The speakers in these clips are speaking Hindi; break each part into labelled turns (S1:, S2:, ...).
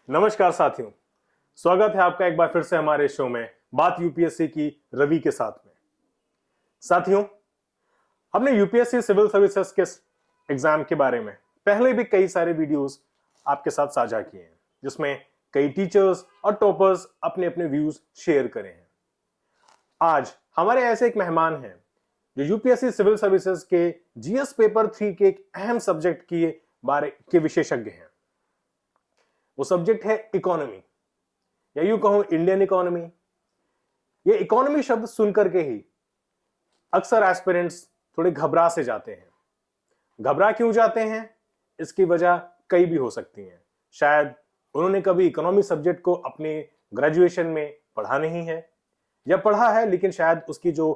S1: नमस्कार साथियों, स्वागत है आपका एक बार फिर से हमारे शो में बात यूपीएससी की रवि के साथ में। साथियों, हमने यूपीएससी सिविल सर्विसेज के एग्जाम के बारे में पहले भी कई सारे वीडियोस आपके साथ साझा किए हैं, जिसमें कई टीचर्स और टॉपर्स अपने अपने व्यूज शेयर करे हैं। आज हमारे ऐसे एक मेहमान हैं जो यूपीएससी सिविल सर्विसेज के जीएस पेपर 3 के एक अहम सब्जेक्ट के विशेषज्ञ हैं। वो सब्जेक्ट है इकोनॉमी, या यूं कहूं इंडियन इकोनॉमी। ये इकोनॉमी शब्द सुनकर के ही अक्सर एस्पिरेंट्स थोड़े घबरा से जाते हैं। घबरा क्यों जाते हैं, इसकी वजह कई भी हो सकती हैं। शायद उन्होंने कभी इकोनॉमी सब्जेक्ट को अपने ग्रेजुएशन में पढ़ा नहीं है, या पढ़ा है लेकिन शायद उसकी जो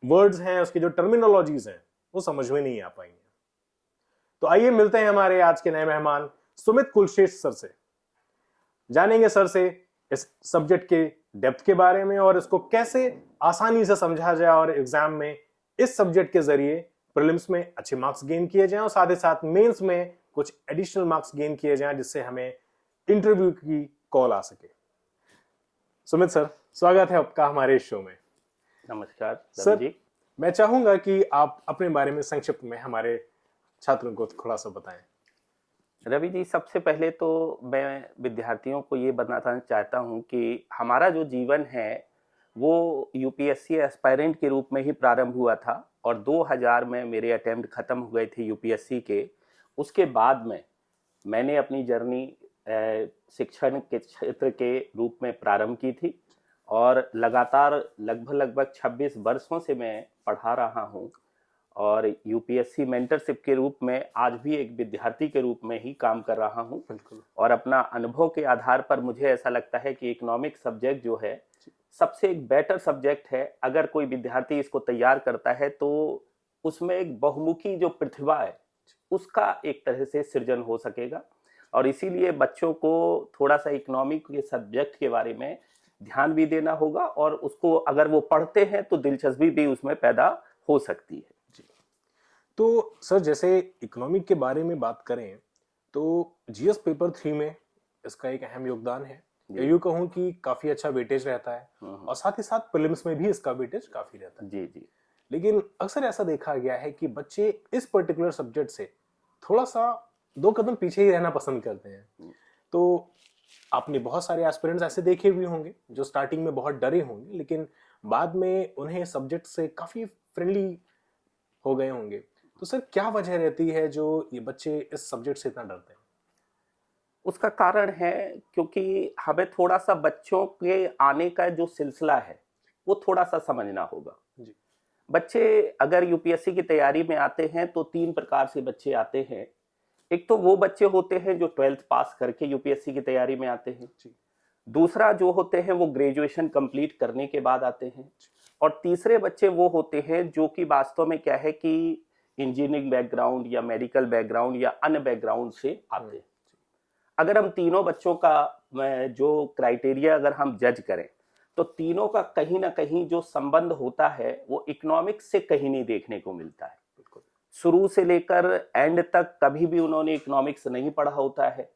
S1: वर्ड्स हैं, उसकी जो टर्मिनोलॉजीज हैं, वो समझ में नहीं आ पाई हैं। तो आइए मिलते हैं हमारे आज के नए मेहमान सुमित कुलश्रेष्ठ सर से। जानेंगे सर से इस सब्जेक्ट के डेप्थ के बारे में और इसको कैसे आसानी से समझा जाए और एग्जाम में इस सब्जेक्ट के जरिए प्रीलिम्स में अच्छे मार्क्स गेन किए जाएं और साथ ही साथ मेंस में कुछ एडिशनल मार्क्स गेन किए जाएं, जिससे हमें इंटरव्यू की कॉल आ सके। सुमित सर, स्वागत है आपका हमारे शो में।
S2: नमस्कार
S1: सर
S2: जी।
S1: मैं चाहूंगा कि आप अपने बारे में संक्षिप्त में हमारे छात्रों को थोड़ा सा बताएं।
S2: रवि जी, सबसे पहले तो मैं विद्यार्थियों को ये बताना चाहता हूँ कि हमारा जो जीवन है वो यूपीएससी एस्पायरेंट के रूप में ही प्रारंभ हुआ था और 2000 में मेरे अटेम्प्ट खत्म हो गए थे यूपीएससी के। उसके बाद में मैंने अपनी जर्नी शिक्षण के क्षेत्र के रूप में प्रारंभ की थी और लगातार लगभग 26 वर्षों से मैं पढ़ा रहा हूँ और यूपीएससी मेंटरशिप के रूप में आज भी एक विद्यार्थी के रूप में ही काम कर रहा हूं।
S1: बिल्कुल।
S2: और अपना अनुभव के आधार पर मुझे ऐसा लगता है कि इकोनॉमिक सब्जेक्ट जो है सबसे एक बेटर सब्जेक्ट है। अगर कोई विद्यार्थी इसको तैयार करता है तो उसमें एक बहुमुखी जो प्रतिभा है उसका एक तरह से सृजन हो सकेगा। और इसीलिए बच्चों को थोड़ा सा इकोनॉमिक के सब्जेक्ट के बारे में ध्यान भी देना होगा और उसको अगर वो पढ़ते हैं तो दिलचस्पी भी उसमें पैदा हो सकती है।
S1: तो सर, जैसे इकोनॉमिक के बारे में बात करें तो जीएस पेपर 3 में इसका एक अहम योगदान है। यूं कहूं कि काफी अच्छा वेटेज रहता है और साथ ही साथ प्रीलिम्स में भी इसका वेटेज काफी रहता है।
S2: जी जी।
S1: लेकिन अक्सर ऐसा देखा गया है कि बच्चे इस पर्टिकुलर सब्जेक्ट से थोड़ा सा 2 कदम पीछे ही रहना पसंद करते हैं। तो आपने बहुत सारे एस्पिरेंट्स ऐसे देखे भी होंगे जो स्टार्टिंग में बहुत डरे होंगे, लेकिन बाद में उन्हें सब्जेक्ट से काफी फ्रेंडली हो गए होंगे। तो सर, क्या वजह रहती है जो ये बच्चे इस सब्जेक्ट से इतना डरते हैं?
S2: उसका कारण है क्योंकि हमें थोड़ा सा बच्चों के आने का जो सिलसिला है वो थोड़ा सा समझना होगा।
S1: जी।
S2: बच्चे अगर यूपीएससी की तैयारी में आते हैं तो 3 प्रकार से बच्चे आते हैं। एक तो वो बच्चे होते हैं जो 12th पास करके यूपीएससी की तैयारी में आते हैं। दूसरा जो होते हैं वो ग्रेजुएशन कंप्लीट करने के बाद आते हैं। और तीसरे बच्चे वो होते हैं जो कि वास्तव में क्या है कि इंजीनियरिंग बैकग्राउंड या मेडिकल बैकग्राउंड या अन्य बैकग्राउंड से आते हैं। अगर हम तीनों बच्चों का जो क्राइटेरिया अगर हम जज करें तो तीनों का कहीं ना कहीं जो संबंध होता है वो इकोनॉमिक्स से कहीं नहीं देखने को मिलता है। शुरू से लेकर एंड तक कभी भी उन्होंने इकोनॉमिक्स नहीं पढ़ा होता है।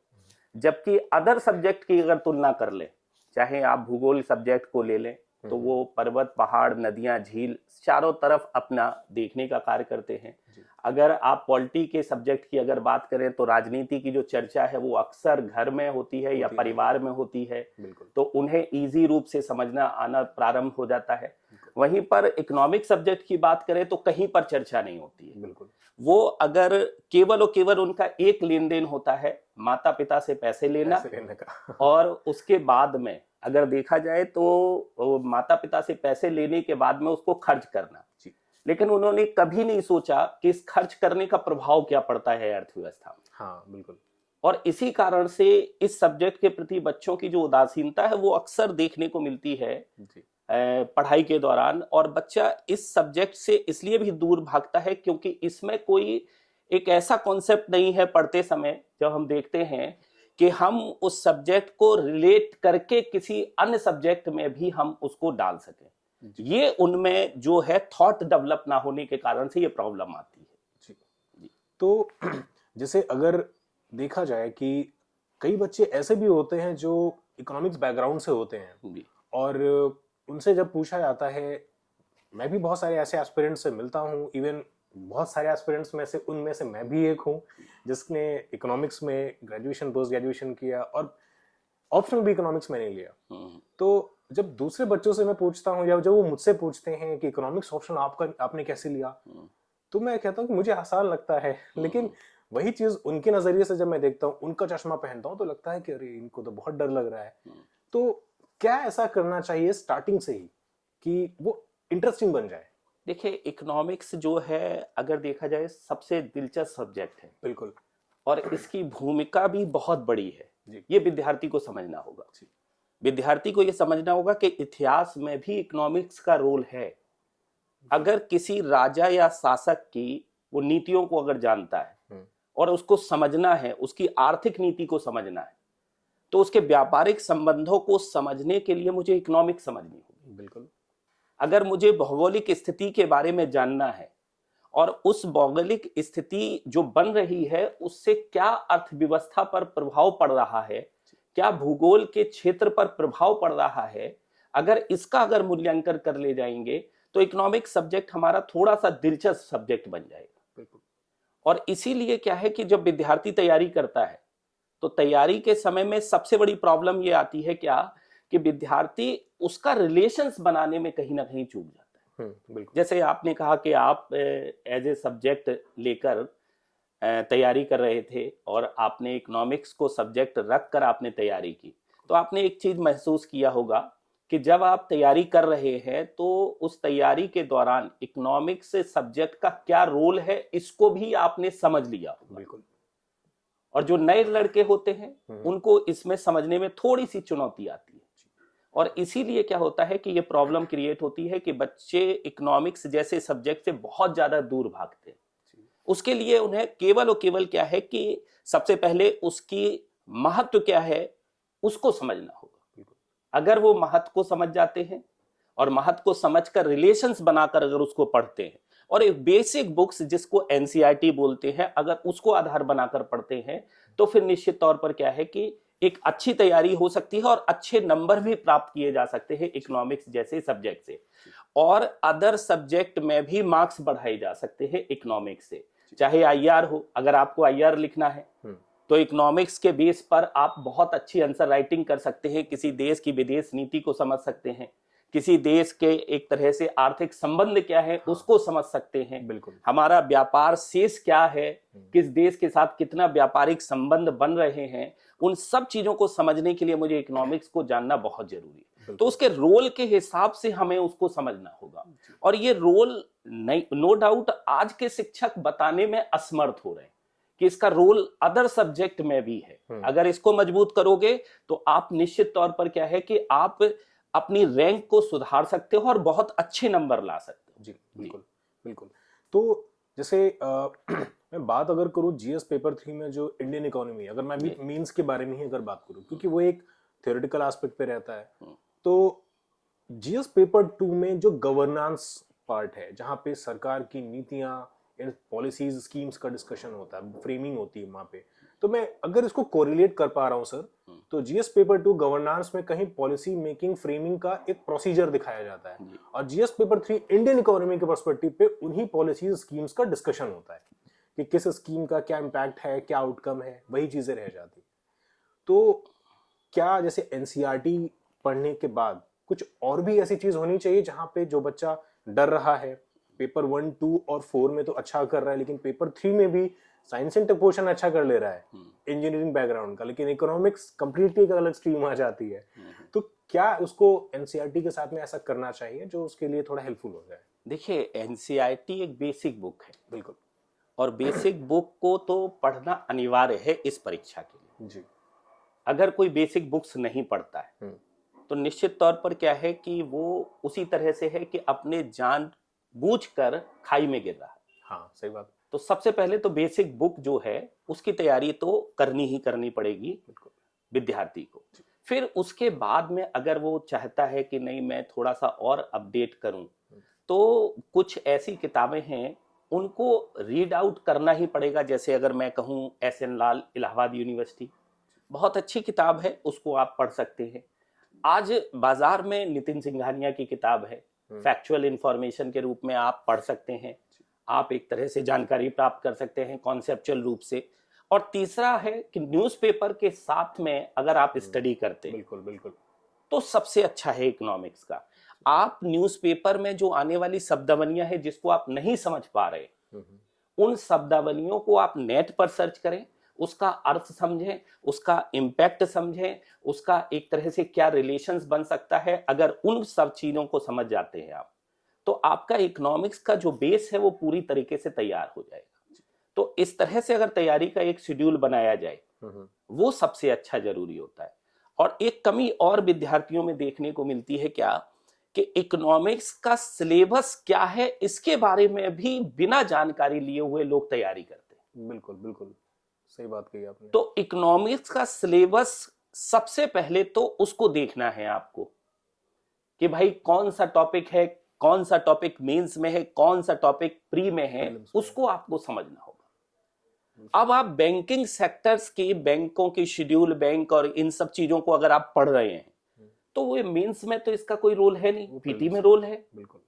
S2: जबकि अदर सब्जेक्ट की अगर तुलना कर लें, चाहे आप भूगोल सब्जेक्ट को ले लें तो वो पर्वत, पहाड़, नदियां, झील चारों तरफ अपना देखने का कार्य करते हैं। अगर आप पॉलिटी के सब्जेक्ट की अगर बात करें तो राजनीति की जो चर्चा है वो अक्सर घर में होती है या परिवार में होती है, तो उन्हें इजी रूप से समझना आना प्रारंभ हो जाता है। वहीं पर इकोनॉमिक सब्जेक्ट की बात करें तो कहीं पर चर्चा नहीं होती है। वो अगर केवल और केवल उनका एक लेन देन होता है, माता पिता से पैसे लेना और उसके बाद में अगर देखा जाए तो माता पिता से पैसे लेने के बाद में उसको खर्च करना। लेकिन उन्होंने कभी नहीं सोचा कि इस खर्च करने का प्रभाव क्या पड़ता है अर्थव्यवस्था में।
S1: हाँ, बिल्कुल।
S2: और इसी कारण से इस सब्जेक्ट के प्रति बच्चों की जो उदासीनता है वो अक्सर देखने को मिलती है पढ़ाई के दौरान। और बच्चा इस सब्जेक्ट से इसलिए भी दूर भागता है क्योंकि इसमें कोई एक ऐसा कॉन्सेप्ट नहीं है पढ़ते समय जब हम देखते हैं कि हम उस सब्जेक्ट को रिलेट करके किसी अन्य सब्जेक्ट में भी हम उसको डाल सकें। ये उनमें जो है थॉट डेवलप ना होने के कारण से ये प्रॉब्लम आती है।
S1: जी। तो जैसे अगर देखा जाए कि कई बच्चे ऐसे भी होते हैं जो इकोनॉमिक्स बैकग्राउंड से होते हैं
S2: जी।
S1: और उनसे जब पूछा जाता है, मैं भी बहुत सारे ऐसे एस्पिरेंट्स से मिलता हूँ, इवन बहुत सारे एस्पिरेंट्स में से उनमें से मैं भी एक हूँ जिसने इकोनॉमिक्स में ग्रेजुएशन पोस्ट ग्रेजुएशन किया और ऑप्शन भी इकोनॉमिक्स में नहीं लिया। तो जब दूसरे बच्चों से मैं पूछता हूँ या जब वो मुझसे पूछते हैं कि इकोनॉमिक्स ऑप्शन आपने कैसे लिया, तो मैं कहता हूँ कि मुझे आसान लगता है, लेकिन वही चीज उनके नजरिए से जब मैं देखता हूँ, उनका चश्मा पहनता हूँ, तो लगता है कि अरे इनको तो बहुत डर लग रहा है। तो क्या ऐसा करना चाहिए स्टार्टिंग से ही कि वो इंटरेस्टिंग बन जाए?
S2: देखिए, इकोनॉमिक्स जो है अगर देखा जाए सबसे दिलचस्प सब्जेक्ट है।
S1: बिल्कुल।
S2: और इसकी भूमिका भी बहुत बड़ी है।
S1: जी।
S2: ये विद्यार्थी को समझना होगा। विद्यार्थी को ये समझना होगा कि इतिहास में भी इकोनॉमिक्स का रोल है। अगर किसी राजा या शासक की वो नीतियों को अगर जानता है और उसको समझना है, उसकी आर्थिक नीति को समझना है, तो उसके व्यापारिक संबंधों को समझने के लिए मुझे इकोनॉमिक्स समझनी होगी।
S1: बिल्कुल।
S2: अगर मुझे भौगोलिक स्थिति के बारे में जानना है और उस भौगोलिक स्थिति जो बन रही है उससे क्या अर्थव्यवस्था पर प्रभाव पड़ रहा है, क्या भूगोल के क्षेत्र पर प्रभाव पड़ रहा है, अगर मूल्यांकन कर ले जाएंगे तो इकोनॉमिक सब्जेक्ट हमारा थोड़ा सा दिलचस्प सब्जेक्ट बन जाएगा। और इसीलिए क्या है कि जब विद्यार्थी तैयारी करता है तो तैयारी के समय में सबसे बड़ी प्रॉब्लम ये आती है क्या कि विद्यार्थी उसका रिलेशंस बनाने में कहीं ना कहीं चूक जाता है। जैसे आपने कहा कि आप एज ए सब्जेक्ट लेकर तैयारी कर रहे थे और आपने इकोनॉमिक्स को सब्जेक्ट रख कर आपने तैयारी की, तो आपने एक चीज महसूस किया होगा कि जब आप तैयारी कर रहे हैं तो उस तैयारी के दौरान इकोनॉमिक्स सब्जेक्ट का क्या रोल है इसको भी आपने समझ लिया होगा।
S1: बिल्कुल।
S2: और जो नए लड़के होते हैं उनको इसमें समझने में थोड़ी सी चुनौती आती है। और इसीलिए क्या होता है कि ये प्रॉब्लम क्रिएट होती है कि बच्चे इकोनॉमिक्स जैसे सब्जेक्ट से बहुत ज्यादा दूर भागते हैं। उसके लिए उन्हें केवल और केवल क्या है कि सबसे पहले उसकी महत्व क्या है उसको समझना होगा। अगर वो महत्व को समझ जाते हैं और महत्व को समझकर रिलेशंस बनाकर अगर उसको पढ़ते हैं और एक बेसिक बुक्स जिसको एनसीईआरटी बोलते हैं अगर उसको आधार बनाकर पढ़ते हैं तो फिर निश्चित तौर पर क्या है कि एक अच्छी तैयारी हो सकती है और अच्छे नंबर भी प्राप्त किए जा सकते हैं इकोनॉमिक्स जैसे सब्जेक्ट से। और अदर सब्जेक्ट में भी मार्क्स बढ़ाए जा सकते हैं इकोनॉमिक्स से। चाहे आईआर हो, अगर आपको आईआर लिखना है तो इकोनॉमिक्स के बेस पर आप बहुत अच्छी आंसर राइटिंग कर सकते हैं, किसी देश की विदेश नीति को समझ सकते हैं, किसी देश के एक तरह से आर्थिक संबंध क्या है उसको समझ सकते हैं।
S1: बिल्कुल।
S2: हमारा व्यापार शेष क्या है, किस देश के साथ कितना व्यापारिक संबंध बन रहे हैं, उन सब चीजों को समझने के लिए मुझे इकोनॉमिक्स को जानना बहुत जरूरी है। तो उसके रोल के हिसाब से हमें उसको समझना होगा। और ये रोल नो डाउट आज के शिक्षक बताने में असमर्थ हो रहे हैं कि इसका रोल अदर सब्जेक्ट में भी है। अगर इसको मजबूत करोगे तो आप निश्चित तौर पर क्या है कि आप अपनी रैंक को सुधार सकते हो और बहुत अच्छे नंबर ला सकते हो।
S1: जी बिल्कुल। बिल्कुल। तो जैसे मैं बात अगर करूं जीएस पेपर 3 में जो इंडियन इकोनॉमी, अगर मैं भी मींस के बारे में ही अगर बात करूं क्योंकि वो एक थ्योरेटिकल एस्पेक्ट पे रहता है, तो जीएस पेपर 2 में जो गवर्नेंस पार्ट है जहां पे सरकार की नीतियां, पॉलिसीज, स्कीम्स का डिस्कशन होता है, फ्रेमिंग होती है वहां पे, तो मैं अगर इसको कोरिलेट कर पा रहा हूं सर, तो जीएस पेपर 2 गवर्नेंस में कहीं पॉलिसी मेकिंग फ्रेमिंग का एक प्रोसीजर दिखाया जाता है और जीएस पेपर 3 इंडियन इकोनॉमी के पर्सपेक्टिव पे उन्हीं पॉलिसीज स्कीम्स का डिस्कशन होता है कि किस स्कीम का क्या इंपैक्ट है, क्या आउटकम है, वही चीजें रह जाती। तो क्या जैसे एनसीईआरटी पढ़ने के बाद कुछ और भी ऐसी चीज होनी चाहिए जहां पे जो बच्चा डर रहा है, पेपर 1, 2 और 4 में तो अच्छा कर रहा है लेकिन पेपर 3 में भी साइंस एंड टेक पोर्शन अच्छा कर ले रहा है इंजीनियरिंग बैकग्राउंड का, लेकिन इकोनॉमिक्स कंप्लीटली एक अलग स्ट्रीम आ जाती है, तो क्या उसको एनसीईआरटी के साथ में ऐसा करना चाहिए जो उसके लिए थोड़ा हेल्पफुल हो जाए?
S2: देखिए, एनसीईआरटी एक बेसिक बुक है।
S1: बिल्कुल।
S2: और बेसिक बुक को तो पढ़ना अनिवार्य है इस परीक्षा के लिए।
S1: जी।
S2: अगर कोई बेसिक बुक्स नहीं पढ़ता है तो निश्चित तौर पर क्या है कि वो उसी तरह से है कि अपने जान बूझ कर खाई में गिर रहा है।
S1: हाँ, सही बात।
S2: तो सबसे पहले तो बेसिक बुक जो है उसकी तैयारी तो करनी ही करनी पड़ेगी विद्यार्थी को। फिर उसके बाद में अगर वो चाहता है कि नहीं मैं थोड़ा सा और अपडेट करूं, तो कुछ ऐसी किताबें हैं उनको रीड आउट करना ही पड़ेगा। जैसे अगर मैं कहूं एस एन लाल इलाहाबाद यूनिवर्सिटी, बहुत अच्छी किताब है, उसको आप पढ़ सकते हैं। आज बाजार में नितिन सिंघानिया की किताब है, फैक्चुअल इंफॉर्मेशन के रूप में आप पढ़ सकते हैं, आप एक तरह से जानकारी प्राप्त कर सकते हैं कॉन्सेप्चुअल रूप से। और तीसरा है कि न्यूज़पेपर के साथ में अगर आप स्टडी करते हैं,
S1: बिल्कुल बिल्कुल,
S2: तो सबसे अच्छा है इकोनॉमिक्स का। आप न्यूज़पेपर में जो आने वाली शब्दावलियां हैं जिसको आप नहीं समझ पा रहे, उन शब्दावलियों को आप नेट पर सर्च करें, उसका अर्थ समझें, उसका इम्पैक्ट समझें, उसका एक तरह से क्या रिलेशंस बन सकता है। अगर उन सब चीजों को समझ जाते हैं आप, तो आपका इकोनॉमिक्स का जो बेस है वो पूरी तरीके से तैयार हो जाएगा। तो इस तरह से अगर तैयारी का एक शेड्यूल बनाया जाए, वो सबसे अच्छा जरूरी होता है। और एक कमी और विद्यार्थियों में देखने को मिलती है क्या, कि इकोनॉमिक्स का सिलेबस क्या है इसके बारे में भी बिना जानकारी लिए हुए लोग तैयारी करते हैं।
S1: बिल्कुल बिल्कुल, सही बात कही आपने।
S2: तो इकोनॉमिक्स का सिलेबस सबसे पहले तो उसको देखना है आपको, कि भाई कौन सा टॉपिक है, कौन सा टॉपिक मेंस में है, कौन सा टॉपिक प्री में है, उसको आपको समझना होगा। अब आप बैंकिंग सेक्टर्स की, बैंकों की शेड्यूल बैंक और इन सब चीजों को अगर आप पढ़ रहे हैं, तो वो मेंस में तो इसका कोई रोल है नहीं, पीटी में रोल है।
S1: बिल्कुल।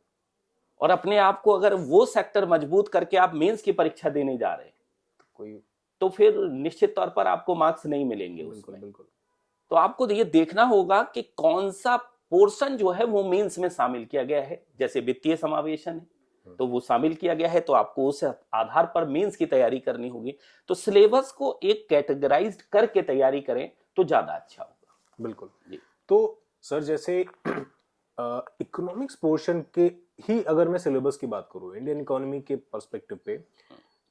S2: और अपने आप को अगर वो सेक्टर मजबूत करके आप मेंस की परीक्षा देने जा रहे हैं, तो फिर निश्चित तौर पर आपको मार्क्स नहीं मिलेंगे उसमें।
S1: बिल्कुल।
S2: तो आपको ये देखना होगा कि कौन सा पोर्शन जो है वो मेंस में शामिल किया गया है। जैसे वित्तीय समावेशन है तो वो शामिल किया गया है, तो आपको उस आधार पर मेंस की तैयारी करनी होगी। तो सिलेबस को एक कैटेगराइज्ड करके तैयारी करें तो ज्यादा अच्छा होगा।
S1: बिल्कुल जी। तो सर जैसे इकोनॉमिक्स पोर्शन के ही अगर मैं सिलेबस की बात करूं इंडियन इकोनॉमी के पर्सपेक्टिव पे,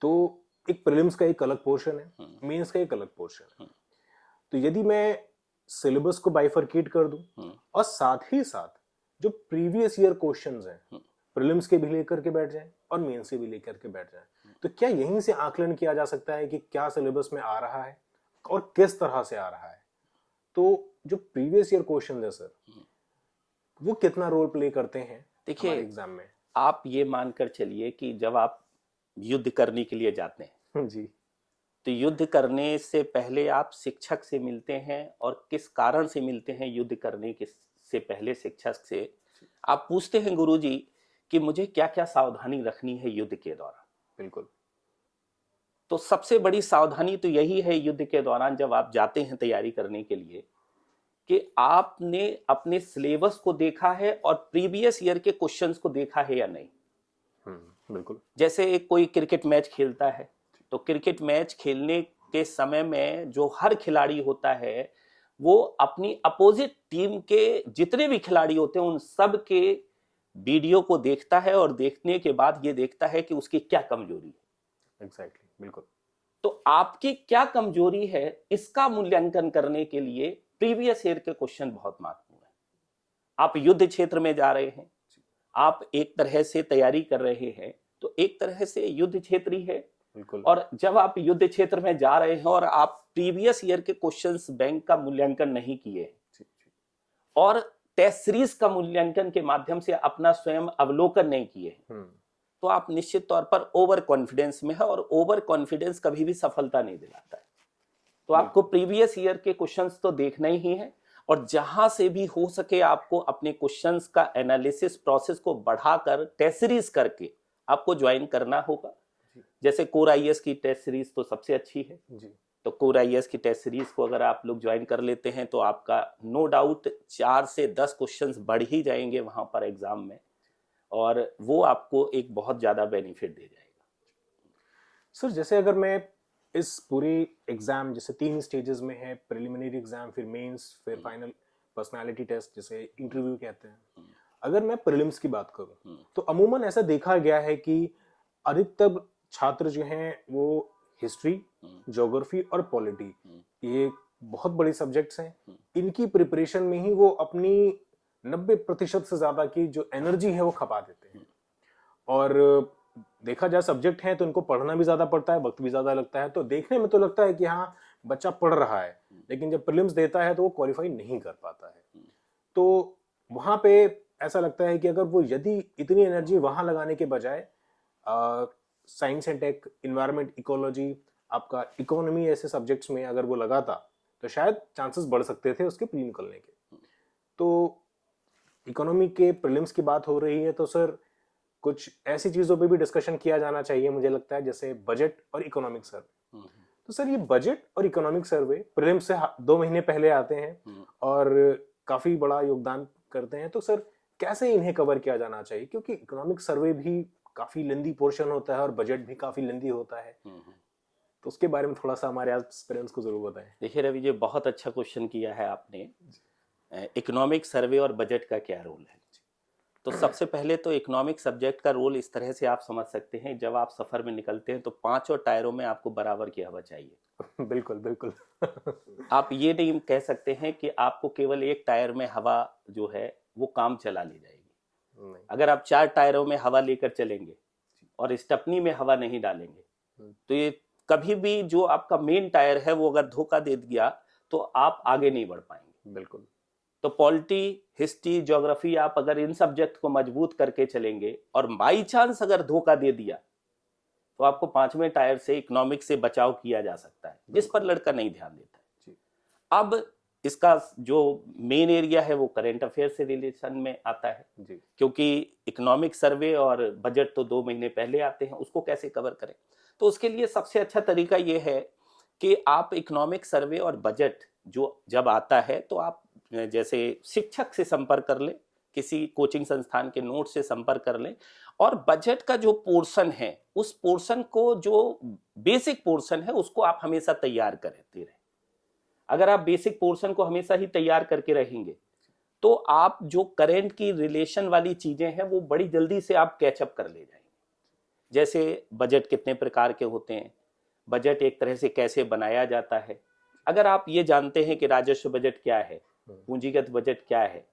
S1: तो एक प्रीलिम्स का एक अलग पोर्शन है, मेंस का एक अलग पोर्शन है। तो यदि मैं सिलेबस को बाइफरकेट कर दूं और साथ ही साथ जो प्रीवियस ईयर क्वेश्चंस हैं प्रीलिम्स के भी लेकर के बैठ जाएं और मेंस के भी लेकर के बैठ जाएं, तो क्या यहीं से आकलन किया जा सकता है कि क्या सिलेबस में आ रहा है और किस तरह से आ रहा है? तो जो प्रीवियस ईयर क्वेश्चन है सर, वो कितना रोल प्ले करते हैं
S2: देखिए
S1: एग्जाम में?
S2: आप ये मानकर चलिए कि जब आप युद्ध करने के लिए जाते हैं
S1: जी,
S2: तो युद्ध करने से पहले आप शिक्षक से मिलते हैं, और किस कारण से मिलते हैं युद्ध करने के से पहले शिक्षक से आप पूछते हैं गुरुजी कि मुझे क्या क्या सावधानी रखनी है युद्ध के दौरान।
S1: बिल्कुल।
S2: तो सबसे बड़ी सावधानी तो यही है युद्ध के दौरान जब आप जाते हैं तैयारी करने के लिए, कि आपने अपने सिलेबस को देखा है और प्रीवियस ईयर के क्वेश्चंस को देखा है या नहीं।
S1: बिल्कुल।
S2: जैसे एक कोई क्रिकेट मैच खेलता है, तो क्रिकेट मैच खेलने के समय में जो हर खिलाड़ी होता है वो अपनी अपोजिट टीम के जितने भी खिलाड़ी होते हैं उन सब के वीडियो को देखता है, और देखने के बाद ये देखता है कि उसकी क्या कमजोरी है।
S1: एग्जैक्टली, बिल्कुल।
S2: तो आपकी क्या कमजोरी है इसका मूल्यांकन करने के लिए प्रीवियस ईयर के क्वेश्चन बहुत महत्वपूर्ण है। आप युद्ध क्षेत्र में जा रहे हैं, आप एक तरह से तैयारी कर रहे हैं, तो एक तरह से युद्ध क्षेत्र ही है।
S1: बिल्कुल।
S2: और जब आप युद्ध क्षेत्र में जा रहे हैं और आप प्रीवियस ईयर के क्वेश्चंस बैंक का मूल्यांकन नहीं किए और टेस्ट सीरीज का मूल्यांकन के माध्यम से अपना स्वयं अवलोकन नहीं किए, तो आप निश्चित तौर पर ओवर कॉन्फिडेंस में है, और ओवर कॉन्फिडेंस कभी भी सफलता नहीं दिलाता है। तो आपको प्रीवियस ईयर के क्वेश्चंस तो देखना ही है, और जहां से भी हो सके आपको अपने क्वेश्चंस का एनालिसिस प्रोसेस को बढ़ाकर टेस्ट सीरीज करके आपको ज्वाइन करना होगा। जैसे कोर आईएएस की टेस्ट सीरीज तो सबसे अच्छी है जी। तो कोर आईएएस की टेस्ट सीरीज को अगर आप लोग ज्वाइन कर लेते हैं तो आपका नो डाउट 4 से 10 क्वेश्चंस बढ़ ही जाएंगे वहां पर एग्जाम में, और वो आपको एक बहुत ज्यादा बेनिफिट दे जाएगा।
S1: सर जैसे अगर मैं इस पूरी एग्जाम जैसे 3 स्टेजेस में है, प्रिलिमिनरी एग्जाम, फिर मेंस, फिर फाइनल पर्सनालिटी टेस्ट जिसे इंटरव्यू कहते हैं, अगर मैं प्रीलिम्स की बात करूं तो अमूमन ऐसा देखा गया है कि अधिकतर छात्र जो हैं वो हिस्ट्री, ज्योग्राफी और पॉलिटी, ये बहुत बड़े सब्जेक्ट्स हैं, इनकी प्रिपरेशन में ही वो अपनी 90% से ज्यादा की जो एनर्जी है वो खपा देते हैं। और देखा जाए सब्जेक्ट है तो उनको पढ़ना भी ज्यादा पड़ता है, वक्त भी ज्यादा लगता है, तो देखने में तो लगता है कि हाँ बच्चा पढ़ रहा है, लेकिन जब प्रीलिम्स देता है तो वो क्वालिफाई नहीं कर पाता है। तो वहां पे ऐसा लगता है कि अगर वो यदि इतनी एनर्जी वहां लगाने के बजाय science and tech, environment, ecology, आपका इकोनॉमी ऐसे सब्जेक्ट्स में अगर वो लगाता तो शायद चांसेस बढ़ सकते थे उसके प्री निकलने के। तो इकोनॉमी के प्रीलिम्स की बात हो रही है तो सर कुछ ऐसी चीजों पे भी डिस्कशन किया जाना चाहिए मुझे लगता है, जैसे बजट और इकोनॉमिक सर्वे। तो सर ये बजट और इकोनॉमिक सर्वे प्रीलिम्स से 2 महीने पहले आते हैं और काफी बड़ा योगदान करते हैं, तो सर कैसे इन्हें कवर किया जाना चाहिए, क्योंकि इकोनॉमिक सर्वे भी काफी लेंदी पोर्शन होता है और बजट भी काफी लेंदी होता है, तो उसके बारे में थोड़ा सा हमारे एस्पिरेंट्स को जरूर बताएं।
S2: देखिए रवि जी, बहुत अच्छा क्वेश्चन किया है आपने। इकोनॉमिक सर्वे और बजट का क्या रोल है? तो सबसे पहले तो इकोनॉमिक सब्जेक्ट का रोल इस तरह से आप समझ सकते हैं, जब आप सफर में निकलते हैं तो 5 टायरों में आपको बराबर की हवा चाहिए।
S1: बिल्कुल बिल्कुल।
S2: आप ये नहीं कह सकते हैं कि आपको केवल एक टायर में हवा जो है वो काम चला ले जाएगी। अगर आप 4 टायरों में हवा लेकर चलेंगे और स्टेपनी में हवा नहीं डालेंगे तो ये कभी भी जो आपका मेन टायर है वो अगर धोखा दे दिया तो आप आगे नहीं बढ़ पाएंगे।
S1: बिल्कुल।
S2: तो पॉलिटी, हिस्ट्री, ज्योग्राफी, आप अगर इन सब्जेक्ट को मजबूत करके चलेंगे और बाई चांस अगर धोखा दे दिया तो आपको 5वें टायर से इकोनॉमिक्स से बचाव किया जा सकता है, जिस पर लड़का नहीं ध्यान देता है। अब इसका जो मेन एरिया है वो करंट अफेयर से रिलेशन में आता है जी। क्योंकि इकोनॉमिक सर्वे और बजट तो 2 महीने पहले आते हैं, उसको कैसे कवर करें? तो उसके लिए सबसे अच्छा तरीका ये है कि आप इकोनॉमिक सर्वे और बजट जो जब आता है तो आप जैसे शिक्षक से संपर्क कर लें, किसी कोचिंग संस्थान के नोट से संपर्क कर लें और बजट का जो पोर्शन है उस पोर्शन को, जो बेसिक पोर्शन है उसको आप हमेशा तैयार करते रहें। अगर आप बेसिक पोर्शन को हमेशा ही तैयार करके रहेंगे तो आप जो करंट की रिलेशन वाली चीजें हैं वो बड़ी जल्दी से आप कैचअप कर ले जाएंगे। जैसे बजट कितने प्रकार के होते हैं, बजट एक तरह से कैसे बनाया जाता है। अगर आप ये जानते हैं कि राजस्व बजट क्या है, पूंजीगत बजट क्या है,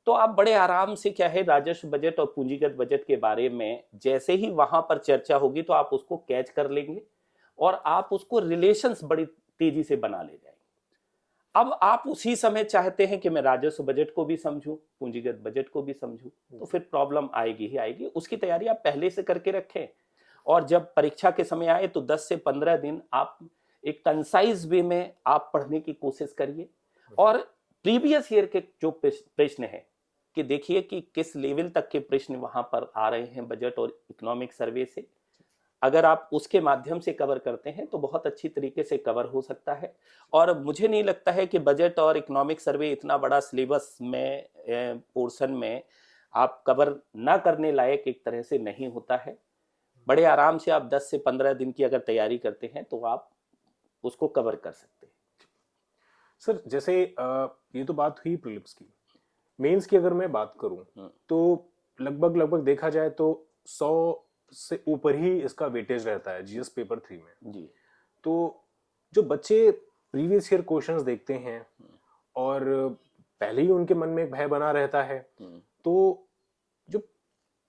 S2: तो आप बड़े आराम से क्या है राजस्व बजट और पूंजीगत बजट के बारे में जैसे ही वहां पर चर्चा होगी तो आप उसको कैच कर लेंगे और आप उसको रिलेशंस बड़ी तेजी से बना ले जाएंगे। अब आप उसी समय चाहते हैं कि मैं राजस्व बजट को भी समझूं, पूंजीगत बजट को भी समझूं, तो फिर प्रॉब्लम आएगी ही आएगी। उसकी तैयारी आप पहले से करके रखें और जब परीक्षा के समय आए तो 10 से 15 दिन आप एक कंसाइज वे में आप पढ़ने की कोशिश करिए और प्रीवियस ईयर के जो प्रश्न है कि देखिए कि किस लेवल तक के प्रश्न वहां पर आ रहे हैं बजट और इकोनॉमिक सर्वे से। अगर आप उसके माध्यम से कवर करते हैं तो बहुत अच्छी तरीके से कवर हो सकता है। और मुझे नहीं लगता है कि बजट और इकोनॉमिक सर्वे इतना बड़ा सिलेबस में पोर्शन में आप कवर ना करने लायक एक तरह से नहीं होता है। बड़े आराम से आप 10 से 15 दिन की अगर तैयारी करते हैं तो आप उसको कवर कर सकते हैं।
S1: सर जैसे ये तो बात हुई प्रीलिम्स की, मेंस की अगर मैं बात करूं तो लगभग देखा जाए तो 100 से ऊपर ही इसका वेटेज रहता है जीएस पेपर 3 में जी। तो जो बच्चे प्रीवियस ईयर क्वेश्चंस देखते हैं और पहले ही उनके मन में एक भय बना रहता है, तो जो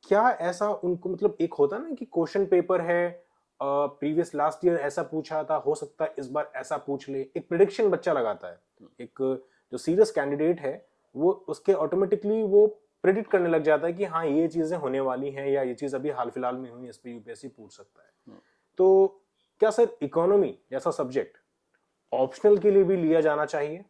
S1: क्या ऐसा उनको मतलब एक होता ना कि क्वेश्चन पेपर है प्रीवियस लास्ट ईयर ऐसा पूछा था, हो सकता है इस बार ऐसा पूछ ले, एक प्रिडिक्शन बच्चा लगाता है। एक जो सीरियस कैंडिडेट है वो उसके ऑटोमेटिकली वो प्रेडिक्ट करने लग जाता है कि हाँ ये चीजें होने वाली हैं या ये चीज अभी हाल फिलहाल में हुई, इस पे यूपीएससी पूछ सकता है। तो क्या सर इकोनॉमी जैसा सब्जेक्ट ऑप्शनल के लिए भी लिया जाना चाहिए?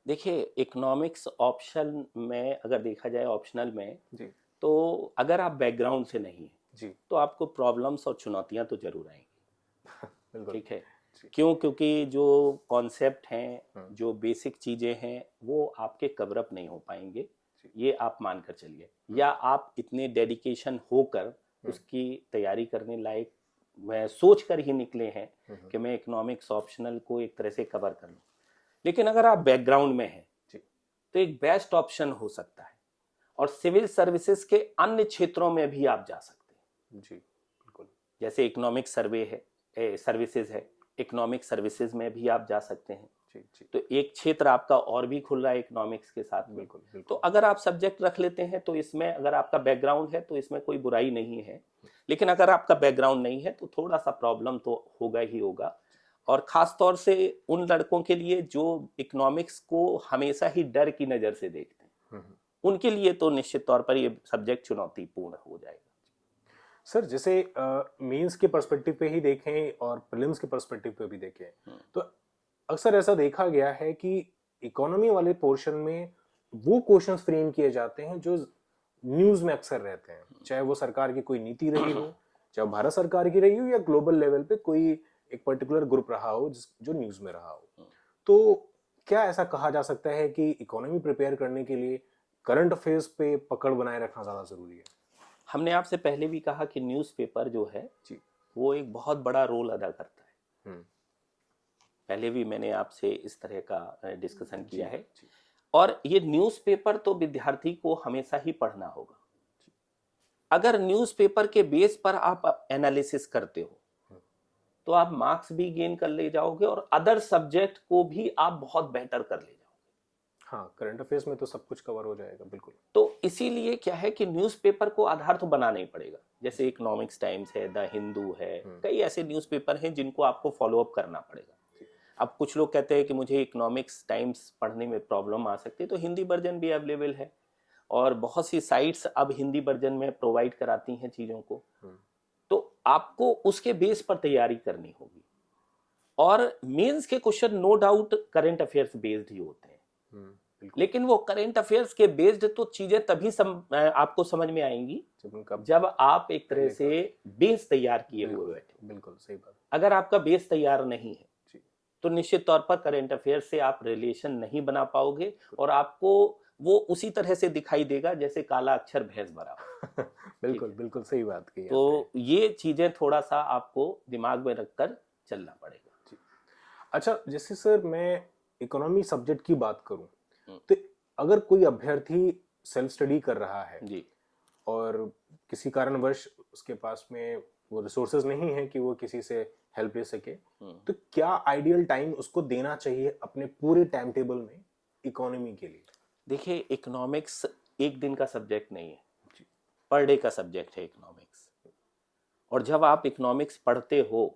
S2: देखिए इकोनॉमिक्स ऑप्शन में अगर देखा जाए ऑप्शनल में जी, तो अगर आप बैकग्राउंड से नहीं है जी तो आपको प्रॉब्लम्स और चुनौतियां तो जरूर आएंगी। ठीक है, क्यों? क्योंकि जो कॉन्सेप्ट हैं, जो बेसिक चीजें हैं वो आपके कवर अप नहीं हो पाएंगे, ये आप मान कर चलिए। या आप इतने डेडिकेशन होकर उसकी तैयारी करने लायक मैं सोच कर ही निकले हैं कि मैं इकोनॉमिक्स ऑप्शनल को एक तरह से कवर कर लूं। लेकिन अगर आप बैकग्राउंड में हैं तो एक बेस्ट ऑप्शन हो सकता है और सिविल सर्विसेज के अन्य क्षेत्रों में भी आप जा सकते हैं जी। बिल्कुल, जैसे इकोनॉमिक सर्वे है, सर्विसेज है, इकोनॉमिक सर्विसेज में भी आप जा सकते हैं जी। तो एक क्षेत्र आपका और भी खुल रहा है इकोनॉमिक्स के साथ। बिल्कुल। तो अगर आप सब्जेक्ट रख लेते हैं तो इसमें अगर आपका बैकग्राउंड है तो इसमें कोई बुराई नहीं है, लेकिन अगर आपका बैकग्राउंड नहीं है तो थोड़ा सा प्रॉब्लम तो होगा ही होगा। और खास तौर से उन लड़कों के लिए जो इकोनॉमिक्स को हमेशा ही डर की नजर से देखते हैं, उनके लिए तो निश्चित तौर पर ये सब्जेक्ट चुनौतीपूर्ण हो जाएगा।
S1: सर जैसे मेंस के पर्सपेक्टिव पे ही देखें और प्रीलिम्स के पर्सपेक्टिव पे भी देखें तो अक्सर ऐसा देखा गया है कि इकोनॉमी वाले पोर्शन में वो क्वेश्चंस फ्रेम किए जाते हैं जो न्यूज में अक्सर रहते हैं, चाहे वो सरकार की कोई नीति रही हो, चाहे वो भारत सरकार की रही हो, या ग्लोबल लेवल पे कोई एक पर्टिकुलर ग्रुप रहा हो जो न्यूज में रहा हो। तो क्या ऐसा कहा जा सकता है कि इकोनॉमी प्रिपेयर करने के लिए करंट अफेयर्स पे पकड़ बनाए रखना ज्यादा जरूरी है?
S2: हमने आपसे पहले भी कहा कि न्यूज़पेपर जो है
S1: जी।
S2: वो एक बहुत बड़ा रोल अदा करता है।
S1: हम्म।
S2: पहले भी मैंने आपसे इस तरह का डिस्कशन किया है।
S1: जी।
S2: और ये न्यूज़पेपर तो विद्यार्थी को हमेशा ही पढ़ना होगा। अगर न्यूज़पेपर के बेस पर आप एनालिसिस करते हो तो आप मार्क्स भी गेन कर ले जाओगे और अदर सब्जेक्ट को भी आप बहुत बेटर कर ले जाओगे।
S1: हाँ, करंट अफेयर्स में तो सब कुछ कवर हो जाएगा, बिल्कुल।
S2: तो इसीलिए क्या है कि न्यूज़पेपर को आधार तो बनाना ही पड़ेगा। जैसे इकोनॉमिक्स टाइम्स है, द हिंदू है, कई ऐसे न्यूज़पेपर हैं जिनको आपको फॉलो अप करना पड़ेगा। अब कुछ लोग कहते हैं कि मुझे इकोनॉमिक्स टाइम्स पढ़ने में प्रॉब्लम आ सकती है, तो हिंदी वर्जन भी अवेलेबल है और बहुत सी साइट्स अब हिंदी वर्जन में प्रोवाइड कराती हैं चीज़ों को। तो आपको उसके बेस पर तैयारी करनी होगी। और मेंस के question no doubt current affairs based ही होते हैं, लेकिन वो करंट अफेयर्स के बेस्ड तो चीजें तभी आपको समझ में आएंगी जब आप एक तरह से बेस तैयार किए हुए बैठे।
S1: बिल्कुल सही बात।
S2: अगर आपका बेस तैयार नहीं है तो निश्चित तौर पर करंट अफेयर से आप रिलेशन नहीं बना पाओगे और आपको वो उसी तरह से दिखाई देगा जैसे काला अक्षर भैंस बराबर।
S1: बिल्कुल बिल्कुल सही बात कही।
S2: तो ये चीजें थोड़ा सा आपको दिमाग में रखकर चलना पड़ेगा।
S1: अच्छा, जैसे सर मैं इकोनॉमी सब्जेक्ट की बात करूं तो अगर कोई अभ्यर्थी सेल्फ स्टडी कर रहा है
S2: जी
S1: और किसी कारणवश उसके पास में वो रिसोर्सेज नहीं है कि वो किसी से हेल्प ले सके, तो क्या आइडियल टाइम उसको देना चाहिए अपने पूरे टाइम टेबल में इकोनॉमी के लिए?
S2: देखिए, इकोनॉमिक्स एक दिन का सब्जेक्ट नहीं है, पर डे का सब्जेक्ट है इकोनॉमिक्स। और जब आप इकोनॉमिक्स पढ़ते हो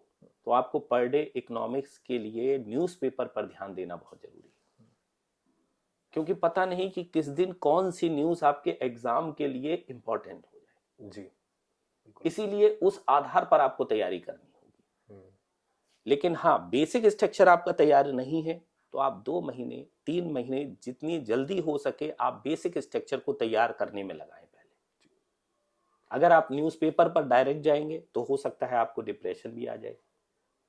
S2: तो आपको पर डे इकोनॉमिक्स के लिए न्यूज़पेपर पर ध्यान देना बहुत जरूरी है, क्योंकि पता नहीं कि किस दिन कौन सी न्यूज़ आपके एग्जाम के लिए इंपॉर्टेंट हो जाए।
S1: जी,
S2: इसीलिए उस आधार पर आपको तैयारी करनी होगी। लेकिन हाँ, बेसिक स्ट्रक्चर आपका तैयार नहीं है तो आप 2 महीने 3 महीने जितनी जल्दी हो सके आप बेसिक स्ट्रक्चर को तैयार करने में लगाएं पहले। अगर आप न्यूज़पेपर पर डायरेक्ट जाएंगे तो हो सकता है आपको डिप्रेशन भी आ जाए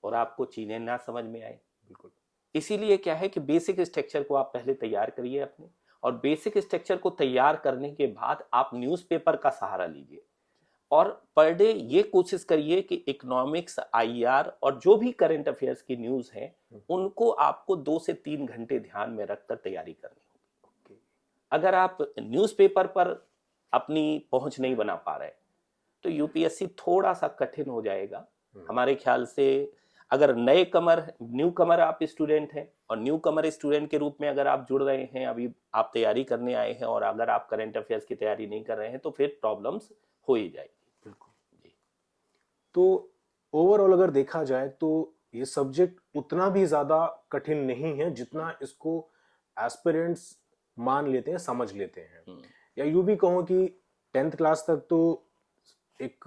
S2: और आपको चीजें ना समझ में आए।
S1: बिल्कुल।
S2: इसीलिए क्या है कि बेसिक स्ट्रक्चर को आप पहले तैयार करिए अपने, और बेसिक स्ट्रक्चर को तैयार करने के बाद आप न्यूज़पेपर का सहारा लीजिए और पर डे ये कोशिश करिए कि इकोनॉमिक्स, आईआर और जो भी करंट अफेयर्स की न्यूज़ है उनको आपको 2 से 3 घंटे ध्यान में रखकर तैयारी करनी होगी। अगर आप न्यूज़पेपर पर अपनी पहुंच नहीं बना पा रहे तो यूपीएससी थोड़ा सा कठिन हो जाएगा हमारे ख्याल से। अगर न्यू कमर आप स्टूडेंट हैं और न्यू कमर स्टूडेंट के रूप में अगर आप जुड़ रहे हैं, अभी आप तैयारी करने आए हैं और अगर आप करंट अफेयर्स की तैयारी नहीं कर रहे हैं तो फिर प्रॉब्लम्स हो ही जाएगी।
S1: बिल्कुल जी। तो ओवरऑल अगर देखा जाए तो ये सब्जेक्ट उतना भी ज्यादा कठिन नहीं है जितना इसको एस्पिरेंट्स मान लेते हैं, समझ लेते हैं। या यूं भी कहो कि 10th क्लास तक तो एक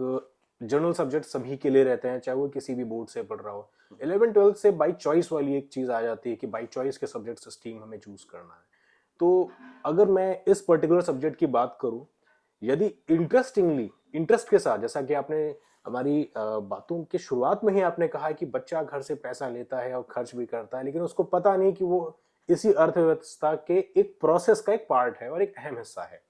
S1: जनरल सब्जेक्ट सभी के लिए रहते हैं, चाहे वो किसी भी बोर्ड से पढ़ रहा हो। 11th 12th से बाई चॉइस वाली एक चीज आ जाती है कि बाई चॉइस के सब्जेक्ट स्ट्रीम हमें चूज करना है। तो अगर मैं इस पर्टिकुलर सब्जेक्ट की बात करूं, यदि इंटरेस्ट के साथ, जैसा कि आपने हमारी बातों की शुरुआत में ही आपने कहा कि बच्चा घर से पैसा लेता है और खर्च भी करता है, लेकिन उसको पता नहीं कि वो इसी अर्थव्यवस्था के एक प्रोसेस का एक पार्ट है और एक अहम हिस्सा है।